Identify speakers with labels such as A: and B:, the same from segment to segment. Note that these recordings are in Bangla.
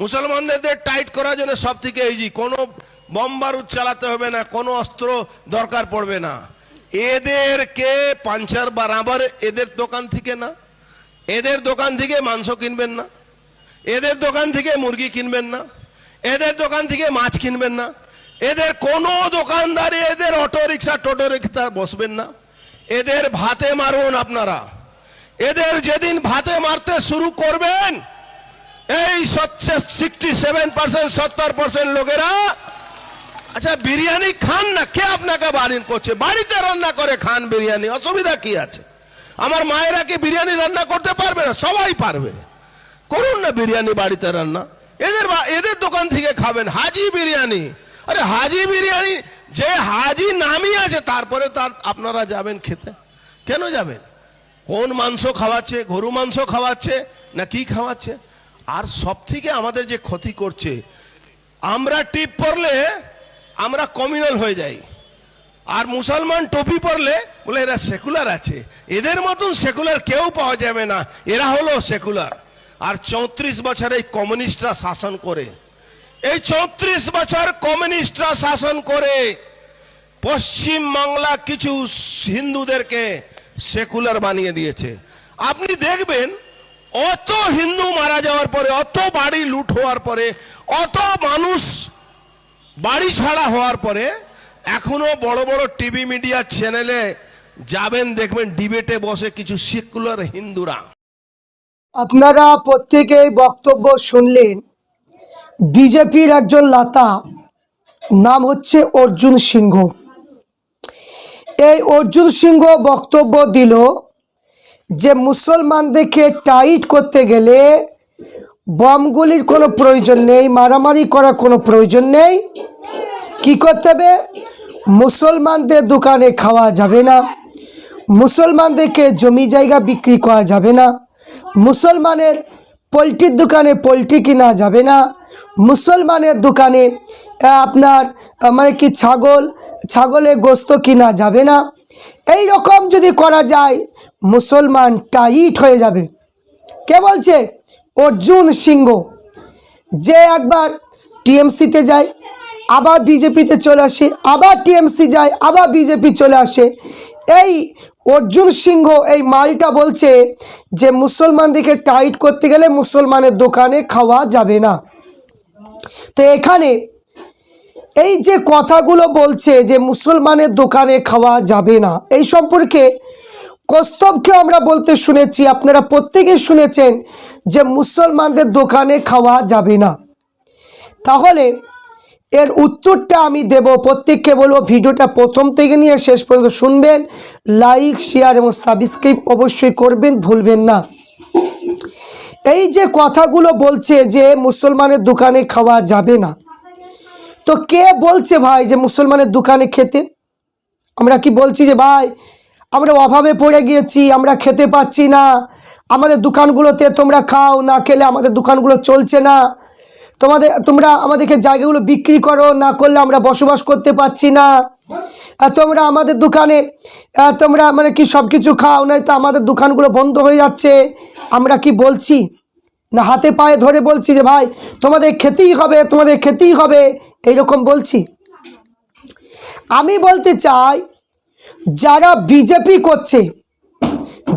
A: মুসলমানদের টাইট করার জন্য সব থেকে ইজি, কোনো বম বারুদ চালাতে হবে না, কোনো অস্ত্র দরকার পড়বে না। এদেরকে পাঞ্চার বরাবর এদের দোকান থেকে না, এদের দোকান থেকে মাংস কিনবেন না, এদের দোকান থেকে মুরগি কিনবেন না, এদের দোকান থেকে মাছ কিনবেন না, এদের কোনো দোকানদারে এদের অটো রিক্সা টোটো রিক্সা বসবেন না, এদের ভাতে মারুন আপনারা। এদের যেদিন ভাতে মারতে শুরু করবেন, এই 67% 70% লোকেরা, আচ্ছা বিরিয়ানি খান না, কে আপনাকে বারণ করছে? বাড়িতে রান্না করে খান বিরিয়ানি, অসুবিধা কি আছে? আমার মায়েরা কি বিরিয়ানি রান্না করতে পারবে না? সবাই পারবে, করুন না বিরিয়ানি বাড়িতে রান্না। এদের দোকান থেকে খাবেন হাজি বিরিয়ানি। আরে হাজি বিরিয়ানি, যে হাজি নামই আছে তারপরে তার আপনারা যাবেন খেতে? কেন যাবেন? কোন মাংস খাওয়াচ্ছে? গরু মাংস খাওয়াচ্ছে না কি খাওয়াচ্ছে? আর সব থেকে আমাদের যে ক্ষতি করছে, আমরা টিপ পরলে আমরা কমিউনাল হয়ে যাই, আর মুসলমান টুপি পরলে বলে এরা সেকুলার আছে। এদের মতন সেকুলার কেউ পাওয়া যাবে না, এরা হলো সেকুলার। আর 34 বছর এই কমিউনিস্টরা শাসন করে, এই 34 বছর কমিউনিস্টরা শাসন করে পশ্চিম বাংলা কিছু হিন্দুদেরকে সেকুলার বানিয়ে দিয়েছে। আপনি দেখবেন অত হিন্দু মারা যাওয়ার পরে, অত বাড়ি লুট হওয়ার পরে, অত মানুষ বাড়ি ছাড়া হওয়ার পরে, এখনো বড় বড় টিভি মিডিয়া চ্যানেলে যাবেন দেখবেন ডিবেটে বসে কিছু সেকুলার হিন্দুরা।
B: আপনারা প্রত্যেকেই বক্তব্য শুনলেন। বিজেপির একজন লাতা, নাম হচ্ছে অর্জুন সিংহ। এই অর্জুন সিংহ বক্তব্য দিল যে মুসলমানদেরকে টাইট করতে গেলে বমগুলির কোনো প্রয়োজন নেই, মারামারি করার কোনো প্রয়োজন নেই। কি করতে হবে? মুসলমানদের দোকানে খাওয়া যাবে না, মুসলমানদেরকে জমি জায়গা বিক্রি করা যাবে না, মুসলমানের পোলট্রির দোকানে পোলট্রি কিনা যাবে না, মুসলমানের দোকানে আপনার মানে কি ছাগলের গোস্ত কিনা যাবে না। এই রকম যদি করা যায় মুসলমান টাইট হয়ে যাবে। কে বলছে? অর্জুন সিংহ, যে একবার টিএমসিতে যায়, আবার বিজেপিতে চলে আসে, আবার টিএমসি যায়, আবার বিজেপি চলে আসে। এই অর্জুন সিংহ এই মালটা বলছে যে মুসলমানদেরকে টাইট করতে গেলে মুসলমানের দোকানে খাওয়া যাবে না। তো এখানে এই যে কথাগুলো বলছে যে মুসলমানের দোকানে খাওয়া যাবে না, এই সম্পর্কে কৌস্তবকে আমরা বলতে শুনেছি, আপনারা প্রত্যেকেই শুনেছেন যে মুসলমানদের দোকানে খাওয়া যাবে না। তাহলে এর উত্তরটা আমি দেব। প্রত্যেককে বলবো ভিডিওটা প্রথম থেকে নিয়ে শেষ পর্যন্ত শুনবেন, লাইক শেয়ার এবং সাবস্ক্রাইব অবশ্যই করবেন, ভুলবেন না। এই যে কথাগুলো বলছে যে মুসলমানের দোকানে খাওয়া যাবে না, তো কে বলছে ভাই যে মুসলমানের দোকানে খেতে? আমরা কি বলছি যে ভাই আমরা অভাবে পড়ে গিয়েছি, আমরা খেতে পাচ্ছি না, আমাদের দোকানগুলোতে তোমরা খাও, না খেলে আমাদের দোকানগুলো চলছে না, তোমরা আমাদেরকে জায়গাগুলো বিক্রি করো, না করলে আমরা বসবাস করতে পারছি না, তোমরা আমাদের দোকানে তোমরা মানে কি সব কিছু খাও, নয়তো আমাদের দোকানগুলো বন্ধ হয়ে যাচ্ছে। আমরা কি বলছি? না হাতে পায়ে ধরে বলছি যে ভাই তোমাদের খেতেই হবে, তোমাদের খেতেই হবে, এইরকম বলছি? আমি বলতে চাই যারা বিজেপি করছে,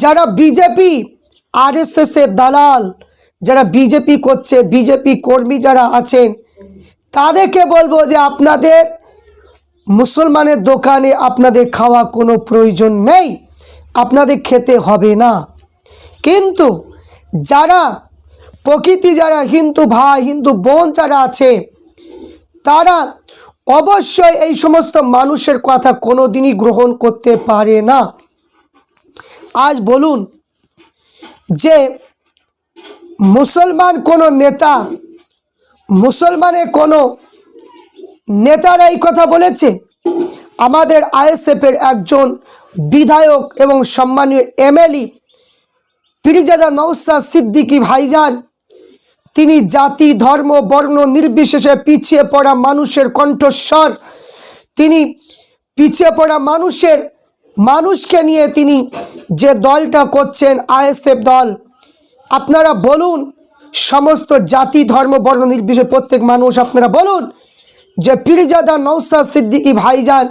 B: যারা বিজেপি আরএসএসের দালাল, যারা বিজেপি করছে, বিজেপি কর্মী যারা আছেন, তাদেরকে বলবো যে আপনাদের মুসলমানের দোকানে আপনাদের খাওয়া কোনো প্রয়োজন নেই, আপনাদের খেতে হবে না। কিন্তু যারা প্রকৃতি, যারা হিন্দু ভাই হিন্দু বোন যারা আছে, তারা অবশ্যই এই সমস্ত মানুষের কথা কোনো দিনই গ্রহণ করতে পারে না। আজ বলুন যে মুসলমান কোনো নেতা, মুসলমানের কোনো নেতারা এই কথা বলেছে? আমাদের আইএসএফের একজন বিধায়ক এবং সম্মানীয় এমএলএ পীরজাদা নওশাদ সিদ্দিকী ভাইজান, তিনি জাতি ধর্ম বর্ণ নির্বিশেষে পিছিয়ে পড়া মানুষের কণ্ঠস্বর, তিনি পিছিয়ে পড়া মানুষকে নিয়ে তিনি যে দলটা করছেন আইএসএফ দল, আপনারা বলুন সমস্ত জাতি ধর্ম বর্ণ নির্বিশেষে প্রত্যেক মানুষ আপনারা বলুন যে পীরজাদা নওশাদ সিদ্দিকী ভাইজান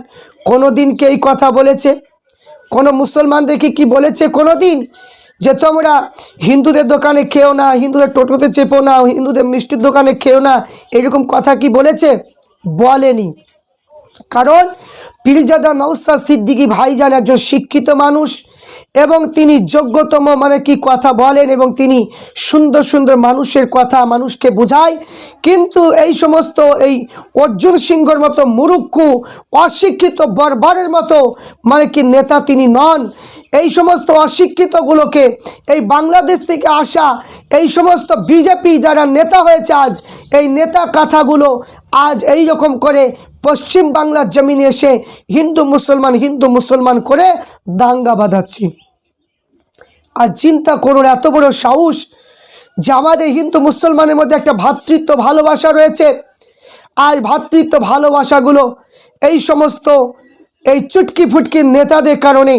B: কোনোদিন কি এই কথা বলেছে? কোনো মুসলমানদেরকে কি বলেছে কোনোদিন যে তোমরা হিন্দুদের দোকানে খেও না, হিন্দুদের টোটোতে চেপো না, হিন্দুদের মিষ্টির দোকানে খেও না, এরকম কথা কি বলেছে? বলেনি। কারণ পীরজাদা নওশাদ সিদ্দিকী ভাইজান একজন শিক্ষিত মানুষ এবং তিনি যোগ্যতম কথা বলেন এবং তিনি সুন্দর সুন্দর মানুষের কথা মানুষকে বোঝায়। কিন্তু এই সমস্ত এই অর্জুন সিংহর মতো মুরুক্কু অশিক্ষিত বর্বরের মতো নেতা তিনি নন। এই সমস্ত অশিক্ষিতগুলোকে এই বাংলাদেশ থেকে আসা এই সমস্ত বিজেপি যারা নেতা হয়েছে আজ এই নেতা কথাগুলো আজ এই রকম করে পশ্চিম বাংলার জমিনে এসে হিন্দু মুসলমান করে দাঙ্গা বাঁধাচ্ছে। আর চিন্তা করুন এত বড় সাহস যে আমাদের হিন্দু মুসলমানের মধ্যে একটা ভ্রাতৃত্ব ভালোবাসা রয়েছে, আর ভ্রাতৃত্ব ভালোবাসাগুলো এই সমস্ত এই চুটকি ফুটকি নেতাদের কারণে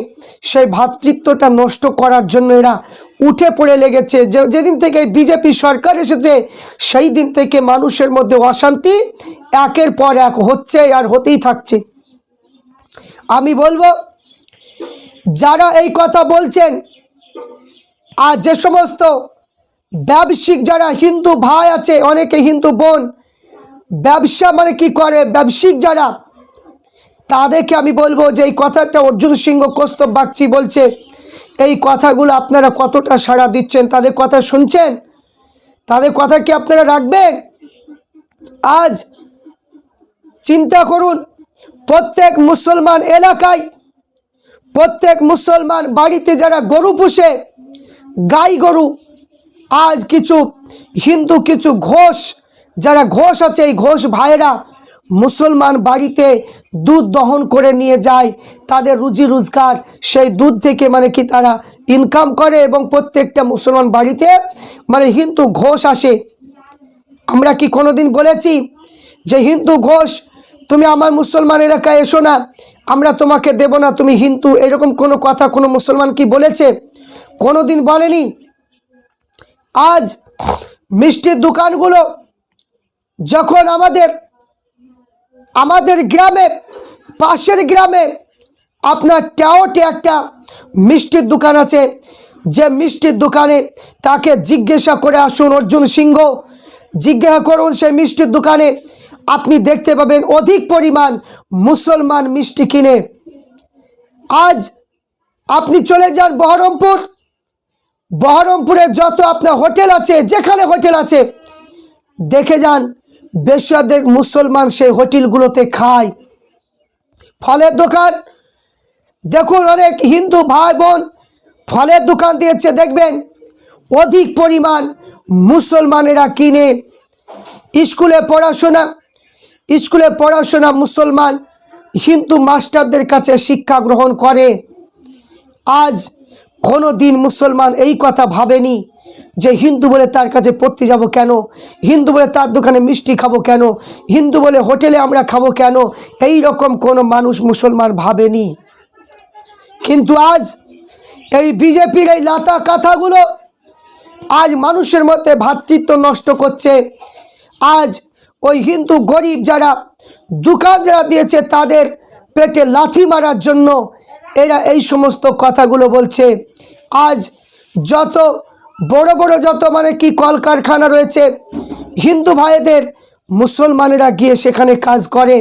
B: সেই ভ্রাতৃত্বটা নষ্ট করার জন্য এরা উঠে পড়ে লেগেছে। যেদিন থেকে বিজেপি সরকার এসেছে সেই দিন থেকে মানুষের মধ্যে অশান্তি একের পর এক হচ্ছে আর হতেই থাকছে। আমি বলবো যারা এই কথা বলছেন আর যে সমস্ত ব্যবসায়িক যারা হিন্দু ভাই আছে, অনেকে হিন্দু বোন ব্যবসা কি করে ব্যবসায়িক যারা, তাদেরকে আমি বলবো যে এই কথাটা অর্জুন সিংহ কৌস্তব বাগচি বলছে, এই কথাগুলো আপনারা কতটা সাড়া দিচ্ছেন? তাদের কথা শুনছেন? তাদের কথা কি আপনারা রাখবেন? আজ চিন্তা করুন প্রত্যেক মুসলমান এলাকায়, প্রত্যেক মুসলমান বাড়িতে যারা গরু পুষে, গাই গরু, আজ কিছু হিন্দু কিছু ঘোষ যারা ঘোষ আছে এই ঘোষ ভাইয়েরা মুসলমান বাড়িতে দুধ দহন করে নিয়ে যায়, তাদের রুজি রোজগার সেই দুধ থেকে তারা ইনকাম করে এবং প্রত্যেকটা মুসলমান বাড়িতে হিন্দু ঘোষ আসে। আমরা কি কোনোদিন বলেছি যে হিন্দু ঘোষ তুমি আমার মুসলমান এলাকায় এসো না, আমরা তোমাকে দেব না, তুমি হিন্দু, এরকম কোনো কথা কোনো মুসলমান কি বলেছে? কোনোদিন বলেনি। আজ মিষ্টির দোকানগুলো যখন আমাদের গ্রামে, পাশের গ্রামে আপনার টাওটে একটা মিষ্টির দোকান আছে, যে মিষ্টির দোকানে তাকে জিজ্ঞাসা করে আসুন অর্জুন সিংহ, জিজ্ঞাসা করুন সেই মিষ্টির দোকানে আপনি দেখতে পাবেন অধিক পরিমাণ মুসলমান মিষ্টি কিনে। আজ আপনি চলে যান বহরমপুরে যত আপনার হোটেল আছে, যেখানে হোটেল আছে দেখে যান বেশিরভাগ মুসলমান সেই হোটেলগুলোতে খায়। ফলের দোকান দেখুন, অনেক হিন্দু ভাই বোন ফলের দোকান দিয়েছে, দেখবেন অধিক পরিমাণ মুসলমানেরা কিনে। স্কুলে পড়াশোনা মুসলমান হিন্দু মাস্টারদের কাছে শিক্ষা গ্রহণ করে। আজ কোনো দিন মুসলমান এই কথা ভাবেনি যে হিন্দু বলে তার কাছে পড়তে যাব কেন, হিন্দু বলে তার দোকানে মিষ্টি খাবো কেন, হিন্দু বলে হোটেলে আমরা খাবো কেন, এই রকম কোনো মানুষ মুসলমান ভাবেনি। কিন্তু আজ এই বিজেপির এই লাতা কথাগুলো আজ মানুষের মধ্যে ভ্রাতৃত্ব নষ্ট করছে। আজ ওই হিন্দু গরিব যারা দোকান যারা দিয়েছে তাদের পেটে লাথি মারার জন্য এরা এই সমস্ত কথাগুলো বলছে। আজ যত বড় বড় যত কলকারখানা রয়েছে হিন্দু ভাইদের, মুসলমানেরা গিয়ে সেখানে কাজ করে।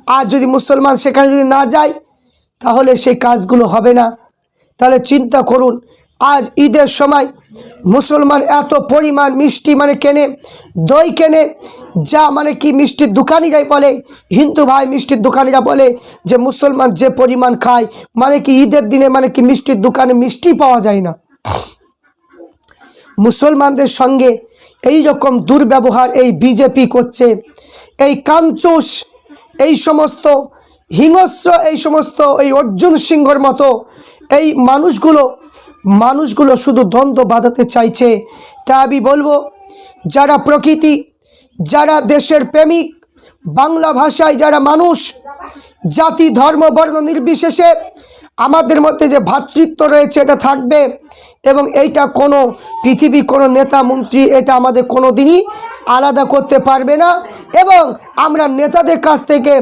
B: আর যদি মুসলমান সেখানে যদি না যায় তাহলে সেই কাজগুলো হবে না। তাহলে চিন্তা করুন আজ ঈদের সময় মুসলমান এত পরিমাণ মিষ্টি কেনে, দই কেনে, যা মিষ্টির দোকানিরাই বলে, হিন্দু ভাই মিষ্টির দোকানিরা বলে যে মুসলমান যে পরিমাণ খায় ঈদের দিনে মিষ্টির দোকানে মিষ্টি পাওয়া যায় না। মুসলমানদের সঙ্গে এই রকম দুর্ব্যবহার এই বিজেপি করছে। এই কামচুষ, এই সমস্ত হিংস্র, এই সমস্ত এই অর্জুন সিংহর মতো এই মানুষগুলো শুধু দ্বন্দ্ব বাঁধাতে চাইছে। তাই আমি বলবো যারা প্রকৃতি, যারা দেশের প্রেমিক, বাংলা ভাষায় যারা মানুষ, জাতি ধর্ম বর্ণ নির্বিশেষে আমাদের মধ্যে যে ভ্রাতৃত্ব রয়েছে এটা থাকবে, এবং এইটা কোনো পৃথিবী কোনো নেতা মন্ত্রী এটা আমাদের কোনো দিনই আলাদা করতে পারবে না। এবং আমরা নেতাদের কাছ থেকে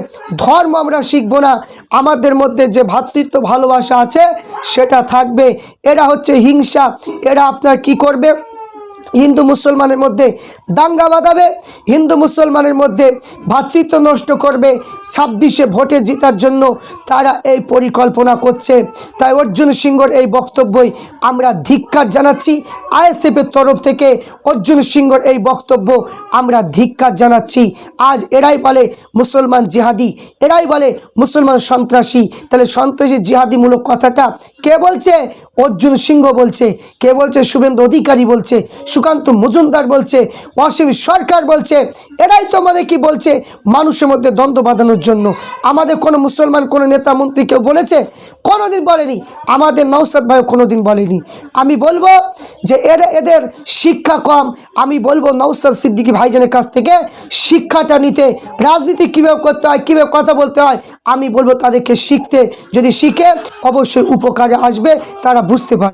B: ধর্ম আমরা শিখব না, আমাদের মধ্যে যে ভ্রাতৃত্ব ভালোবাসা আছে সেটা থাকবে। এরা হচ্ছে হিংসা, এরা আপনার কি করবে, হিন্দু মুসলমানের মধ্যে দাঙ্গা বাঁধাবে, হিন্দু মুসলমানের মধ্যে ভ্রাতৃত্ব নষ্ট করবে। 26-এ ভোটে জেতার জন্য তারা এই পরিকল্পনা করছে। তাই অর্জুন সিংহর এই বক্তব্যই আমরা ধিক্কার জানাচ্ছি। আইএসএফের তরফ থেকে অর্জুন সিংহর এই বক্তব্য আমরা ধিক্কার জানাচ্ছি। আজ এরাই বলে মুসলমান জিহাদি, এরাই বলে মুসলমান সন্ত্রাসী। তাহলে সন্ত্রাসী জিহাদিমূলক কথাটা কে বলছে? অর্জুন সিংহ বলছে। কে বলছে? শুভেন্দু অধিকারী বলছে, সুকান্ত মজুমদার বলছে, অসীম সরকার বলছে। এরাই তো মানে কি বলছে? মানুষের মধ্যে দ্বন্দ্ব বাঁধানোর জন্য। আমাদের কোনো মুসলমান কোনো নেতা মন্ত্রী কেউ বলেছে? কোনোদিন বলেনি। আমাদের নওশাদ ভাই কোনোদিন বলেনি। আমি বলবো যে এদের শিক্ষা কম। আমি বলবো নওশাদ সিদ্দিকী ভাইজানের কাছ থেকে শিক্ষাটা নিতে, রাজনীতি কীভাবে করতে হয়, কীভাবে কথা বলতে হয়, আমি বলবো তাদেরকে শিখতে। যদি শিখে অবশ্যই উপকারে আসবে, তারা বুঝতে পারে।